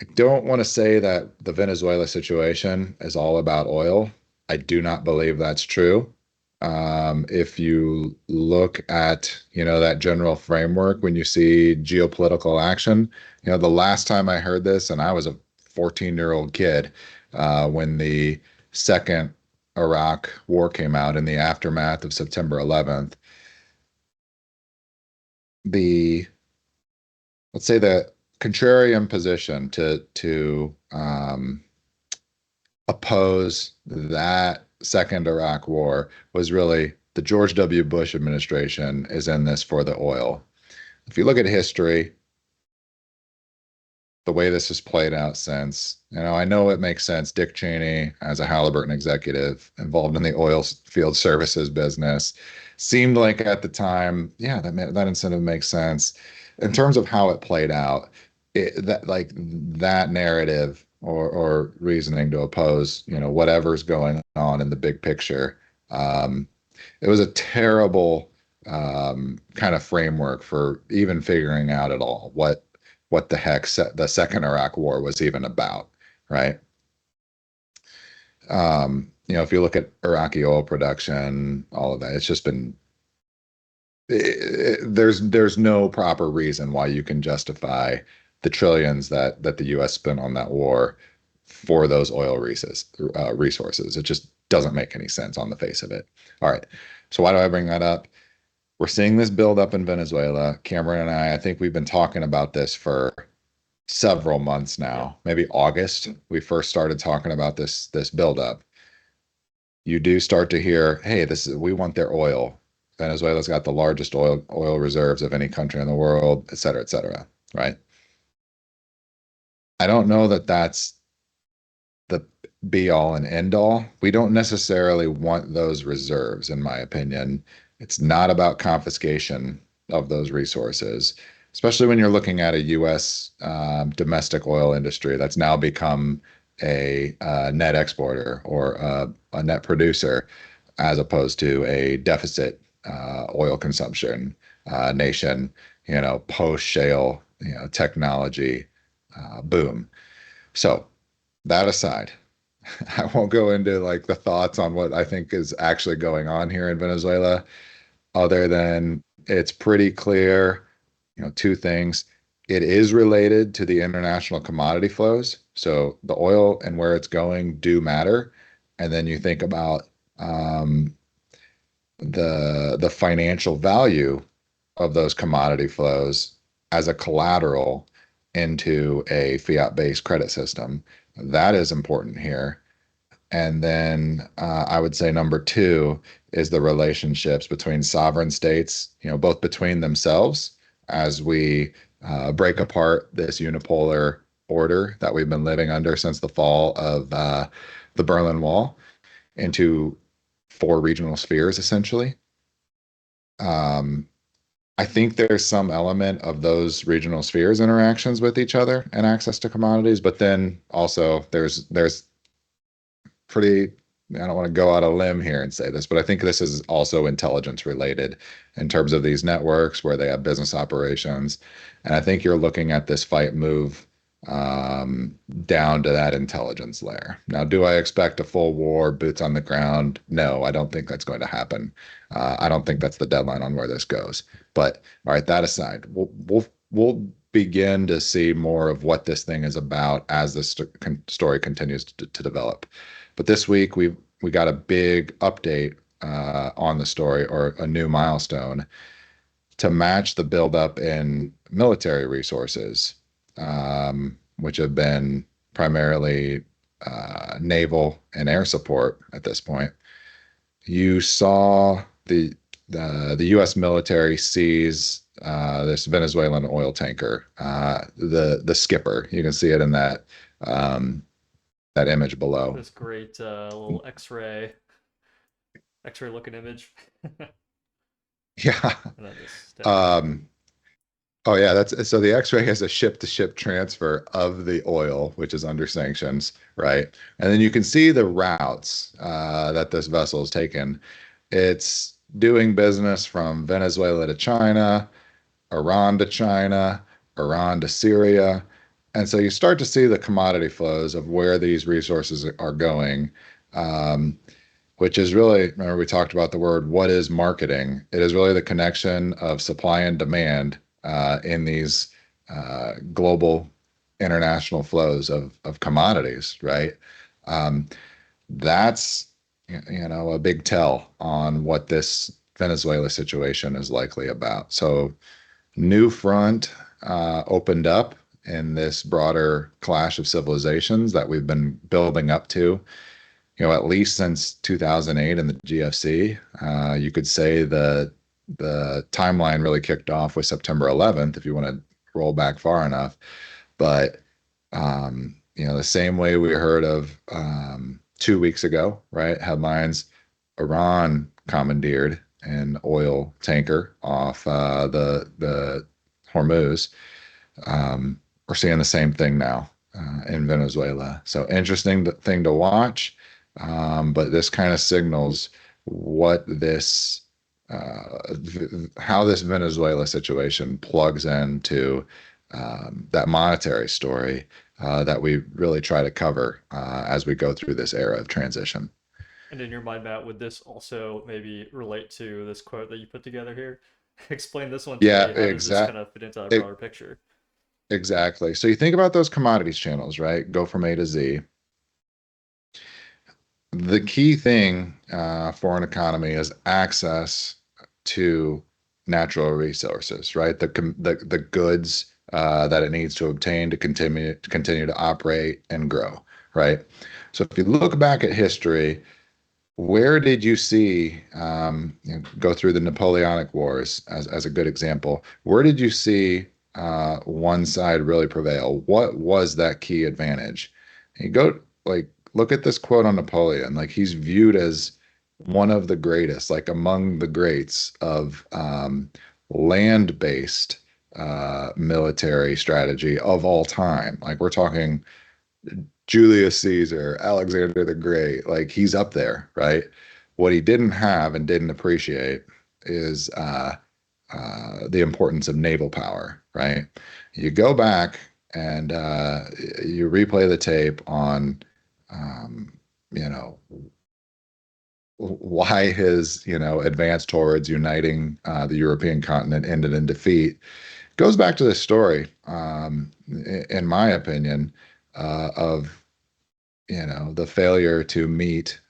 I don't want to say that the Venezuela situation is all about oil. I do not believe that's true. If you look at, that general framework, when you see geopolitical action, the last time I heard this, and I was a 14-year-old kid, when the second Iraq war came out in the aftermath of September 11th, the let's say the contrarian position to oppose that second Iraq war was really the George W. Bush administration is in this for the oil. If you look at history, the way this has played out since, I know it makes sense. Dick Cheney, as a Halliburton executive involved in the oil field services business, seemed like at the time, yeah, that incentive makes sense. In terms of how it played out, that narrative or reasoning to oppose, whatever's going on in the big picture, um, it was a terrible kind of framework for even figuring out at all what the heck the second Iraq War was even about, right? If you look at Iraqi oil production, all of that, it's just been there's no proper reason why you can justify the trillions that the U.S. spent on that war for those oil resources. It just doesn't make any sense on the face of it. All right. So why do I bring that up? We're seeing this build up in Venezuela. Cameron and I think we've been talking about this for several months Yep. now. Maybe August, we first started talking about this build up. You do start to hear, hey, we want their oil. Venezuela's got the largest oil reserves of any country in the world, et cetera, right? I don't know that that's the be all and end all. We don't necessarily want those reserves, in my opinion. It's not about confiscation of those resources, especially when you're looking at a U.S. Domestic oil industry that's now become a net exporter or a net producer, as opposed to a deficit oil consumption nation, post shale, technology boom. So that aside, I won't go into like the thoughts on what I think is actually going on here in Venezuela, other than it's pretty clear, two things. It is related to the international commodity flows. So the oil and where it's going do matter. And then you think about the financial value of those commodity flows as a collateral into a fiat-based credit system. That is important here. And then I would say number two is the relationships between sovereign states, both between themselves as we break apart this unipolar order that we've been living under since the fall of the Berlin Wall into four regional spheres, essentially. Um, I think there's some element of those regional spheres interactions with each other and access to commodities, but then also there's pretty, I don't want to go out a limb here and say this, but I think this is also intelligence related in terms of these networks where they have business operations. And I think you're looking at this fight move down to that intelligence layer. Now, do I expect a full war, boots on the ground? No, I don't think that's going to happen. I don't think that's the deadline on where this goes. But all right, that aside, we'll begin to see more of what this thing is about as the story continues to develop. But this week we got a big update on the story, or a new milestone to match the buildup in military resources, which have been primarily naval and air support at this point. You saw the U.S. military seize this Venezuelan oil tanker, the skipper. You can see it in that image below. This great little X-ray looking image. And Yeah. then this steady cam. Um, oh yeah, that's so the X-ray has a ship-to-ship transfer of the oil, which is under sanctions, right? And then you can see the routes that this vessel is taken. It's doing business from Venezuela to China, Iran to China, Iran to Syria. And so you start to see the commodity flows of where these resources are going, um, which is really, remember we talked about the word, what is marketing? It is really the connection of supply and demand in these global international flows of commodities, right? Um, that's, a big tell on what this Venezuela situation is likely about. So new front opened up in this broader clash of civilizations that we've been building up to, at least since 2008 and the GFC. You could say the timeline really kicked off with September 11th, if you want to roll back far enough. But the same way we heard of 2 weeks ago, right? Headlines: Iran commandeered an oil tanker off the Hormuz. We're seeing the same thing now in Venezuela. So interesting thing to watch. But this kind of signals what this, how this Venezuela situation plugs into that monetary story that we really try to cover as we go through this era of transition. And in your mind, Matt, would this also maybe relate to this quote that you put together here? Explain this one to Yeah, me. How does this kind of fit into that broader picture? exactly. So you think about those commodities channels, right? Go from A to Z. The key thing for an economy is access to natural resources, right? The goods that it needs to obtain to continue to operate and grow, right? So if you look back at history, where did you see, go through the Napoleonic Wars as a good example? Where did you see one side really prevail? What was that key advantage? And you go, like, look at this quote on Napoleon. Like, he's viewed as one of the greatest, like among the greats of land-based military strategy of all time. Like, we're talking Julius Caesar, Alexander the Great, like he's up there, right? What he didn't have and didn't appreciate is the importance of naval power, right? You go back and you replay the tape on, um, you know, why his, advance towards uniting the European continent ended in defeat. Goes back to this story, in my opinion, of the failure to meet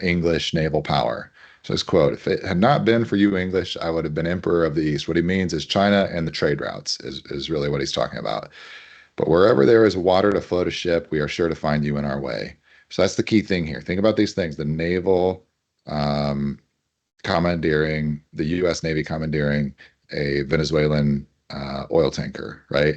English naval power. So his quote: "If it had not been for you English, I would have been emperor of the East." What he means is China and the trade routes is really what he's talking about. But wherever there is water to float a ship, we are sure to find you in our way. So that's the key thing here. Think about these things: the naval um, commandeering, the U.S. Navy commandeering a Venezuelan oil tanker, right?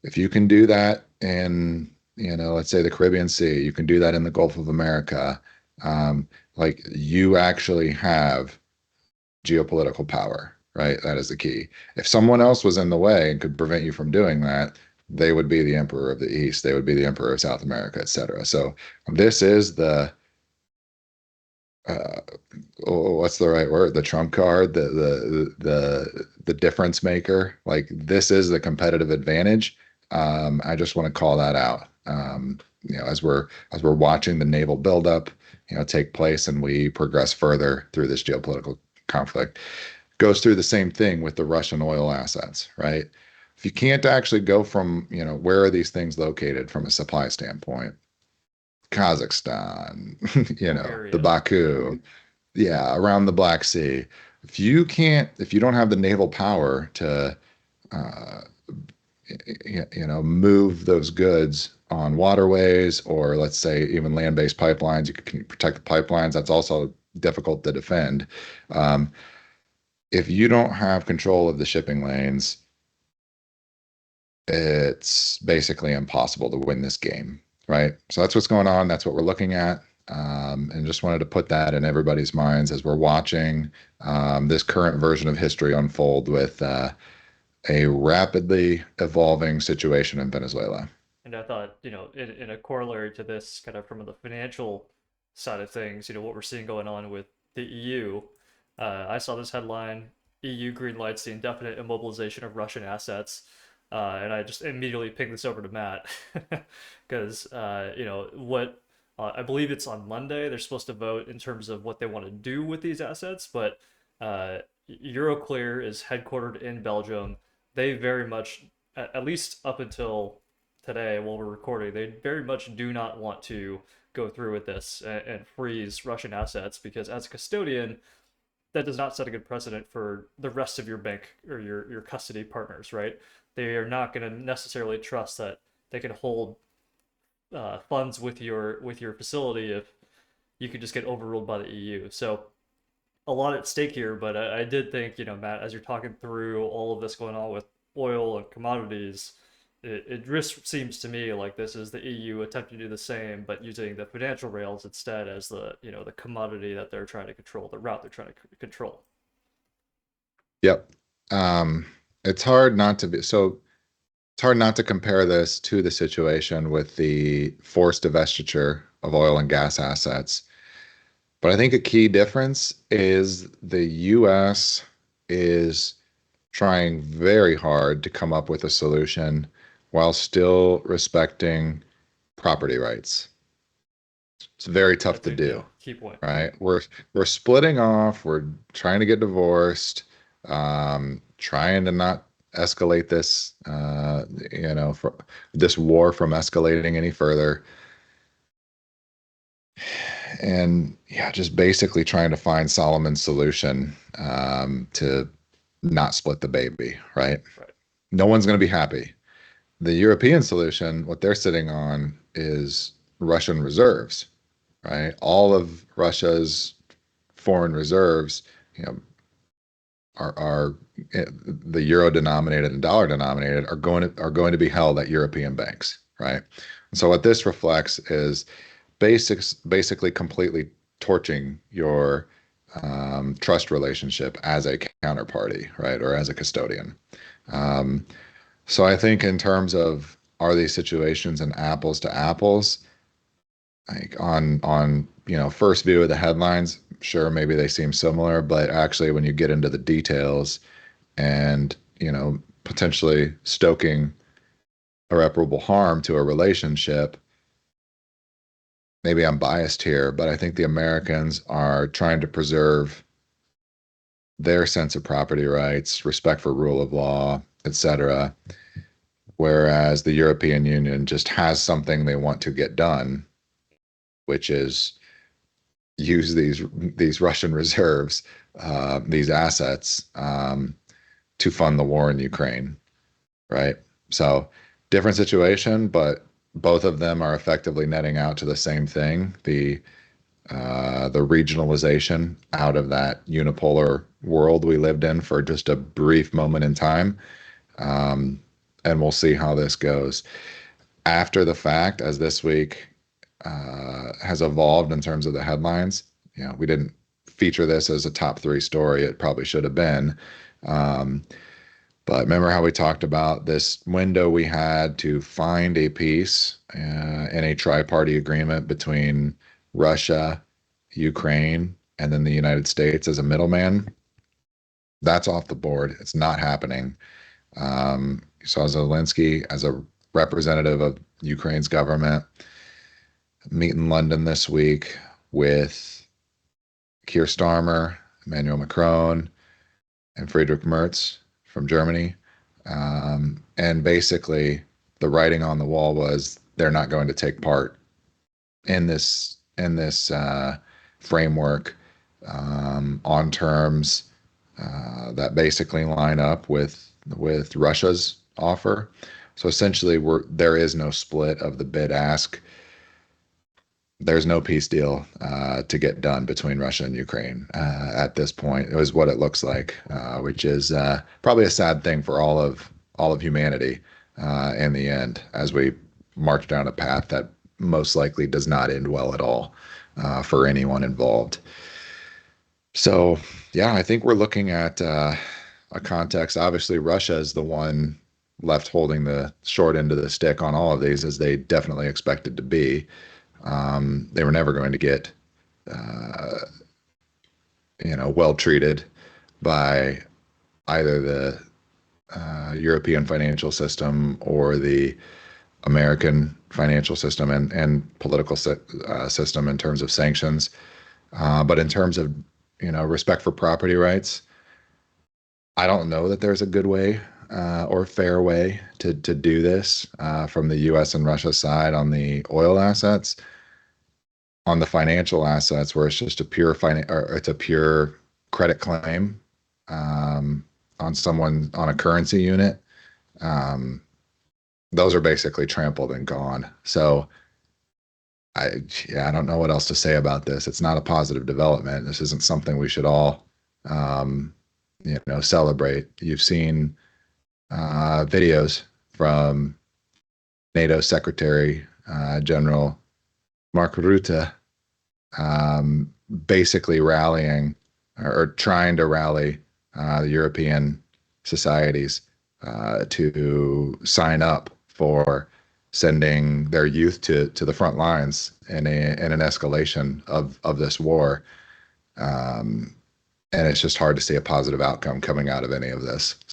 If you can do that in, let's say the Caribbean Sea, you can do that in the Gulf of America. Like, you actually have geopolitical power, right? That is the key. If someone else was in the way and could prevent you from doing that, they would be the emperor of the East. They would be the emperor of South America, et cetera. So this is the uh, what's the right word? The trump card, the difference maker. Like, this is the competitive advantage. I just want to call that out. As we're watching the naval buildup, take place, and we progress further through this geopolitical conflict. Goes through the same thing with the Russian oil assets, right? If you can't actually go from, where are these things located from a supply standpoint? Kazakhstan, the Bulgaria. Baku, yeah, around the Black Sea. If you don't have the naval power to, uh, move those goods on waterways, or let's say even land-based pipelines, you can protect the pipelines. That's also difficult to defend. Um, if you don't have control of the shipping lanes, it's basically impossible to win this game, right? So that's what's going on. That's what we're looking at. And just wanted to put that in everybody's minds as we're watching this current version of history unfold with a rapidly evolving situation in Venezuela. And I thought, in a corollary to this, kind of from the financial side of things, what we're seeing going on with the EU. I saw this headline: EU greenlights the indefinite immobilization of Russian assets. And I just immediately ping this over to Matt because what I believe it's on Monday. They're supposed to vote in terms of what they want to do with these assets, but uh, Euroclear is headquartered in Belgium. They very much, at least up until today, while we're recording, they very much do not want to go through with this and freeze Russian assets because as a custodian, that does not set a good precedent for the rest of your bank or your custody partners, right? They are not going to necessarily trust that they can hold funds with your facility if you could just get overruled by the EU. So a lot at stake here, but I did think, Matt, as you're talking through all of this going on with oil and commodities, it just seems to me like this is the EU attempting to do the same, but using the financial rails instead as the commodity that they're trying to control, the route they're trying to control. Yep. Um, it's hard not to be so it's hard not to compare this to the situation with the forced divestiture of oil and gas assets. But I think a key difference is the US is trying very hard to come up with a solution while still respecting property rights. It's very tough That's to a yeah do, key point. right? We're splitting off, we're trying to get divorced, trying to not escalate this, this war from escalating any further. And yeah, just basically trying to find Solomon's solution to not split the baby, right? Right. No one's going to be happy. The European solution, what they're sitting on is Russian reserves, right? All of Russia's foreign reserves, you know, are the euro denominated and dollar denominated are going to be held at European banks, right? And so what this reflects is basically completely torching your trust relationship as a counterparty, right, or as a custodian. Um, so I think in terms of are these situations an apples to apples, like on first view of the headlines, sure, maybe they seem similar, but actually when you get into the details and potentially stoking irreparable harm to a relationship, maybe I'm biased here, but I think the Americans are trying to preserve their sense of property rights, respect for rule of law, etc., whereas the European Union just has something they want to get done, which is use these Russian reserves, these assets, to fund the war in Ukraine, right? So different situation, but both of them are effectively netting out to the same thing, the regionalization out of that unipolar world we lived in for just a brief moment in time. Um, and we'll see how this goes after the fact, as this week has evolved in terms of the headlines. We didn't feature this as a top three story. It probably should have been. Um, but remember how we talked about this window we had to find a peace in a tri-party agreement between Russia, Ukraine, and then the United States as a middleman? That's off the board. It's not happening. You saw Zelensky as a representative of Ukraine's government meet in London this week with Keir Starmer, Emmanuel Macron, and Friedrich Merz from Germany. And basically, the writing on the wall was they're not going to take part in this framework on terms that basically line up with Russia's offer. So essentially, there is no split of the bid ask. There's no peace deal to get done between Russia and Ukraine at this point. It was what it looks like, which is probably a sad thing for all of humanity in the end, as we march down a path that most likely does not end well at all for anyone involved. So, yeah, I think we're looking at a context. Obviously, Russia is the one left holding the short end of the stick on all of these, as they definitely expected to be. They were never going to get, uh, well treated by either European financial system or the American financial system and political system in terms of sanctions. But in terms of, respect for property rights, I don't know that there's a good way or fair way to do this from the U.S. and Russia side on the oil assets. On the financial assets, where it's just a pure or it's a pure credit claim um, on someone on a currency unit. Um, those are basically trampled and gone. So I don't know what else to say about this. It's not a positive development. This isn't something we should all, um, celebrate. You've seen videos from NATO Secretary General Mark Rutte basically rallying or trying to rally the European societies to sign up for sending their youth to the front lines in an escalation of this war. Um, and it's just hard to see a positive outcome coming out of any of this.